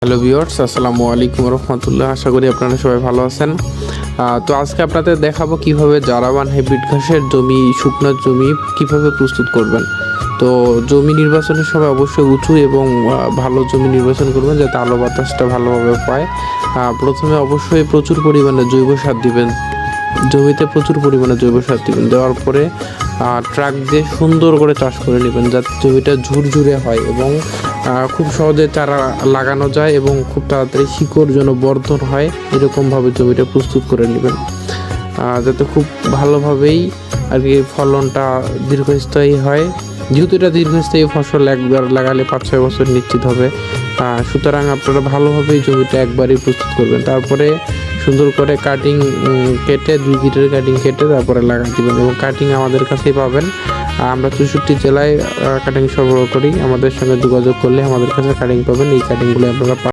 Hello viewers, আসসালামু আলাইকুম রহমতুল্লাহ। আশা করি আপনারা সবাই ভালো আছেন। তো আজকে আপনাদের দেখাবো কিভাবে জারাবান হাইব্রিড ঘাসের জমি, শুকনো জমি কিভাবে প্রস্তুত করবেন। তো জমি নির্বাচনের সময় অবশ্যই উঁচু এবং ভালো জমি নির্বাচন করবেন যাতে আলো বাতাসটা ভালোভাবে পায়। প্রথমে অবশ্যই প্রচুর পরিমাণে জৈব সার দিবেন, জমিতে প্রচুর পরিমাণে জৈব সার দিবেন। দেওয়ার পরে ট্রাক দিয়ে সুন্দর করে চাষ করে নেবেন যাতে জমিটা ঝুরঝুরে হয় এবং খুব সহজে চারা লাগানো যায় এবং খুব তাড়াতাড়ি শিকড় যেন বর্ধন হয়, এরকমভাবে জমিটা প্রস্তুত করে নেবেন যাতে খুব ভালোভাবেই আর কি ফলনটা দীর্ঘস্থায়ী হয়। যেহেতু এটা দীর্ঘস্থায়ী ফসল, একবার লাগালে 5-6 বছর নিশ্চিত হবে। সুতরাং আপনারা ভালোভাবেই জমিটা একবারই প্রস্তুত করবেন। তারপরে সুন্দর করে কাটিং কেটে 2 গিটের কাটিং কেটে তারপরে লাগা দিবেন এবং কাটিং আমাদের কাছেই পাবেন। আমরা 64 জেলায় কাটিং সরবরাহ করি। আমাদের সঙ্গে যোগাযোগ করলে আমাদের কাছে কাটিং পাবেন। এই কাটিংগুলো আপনারা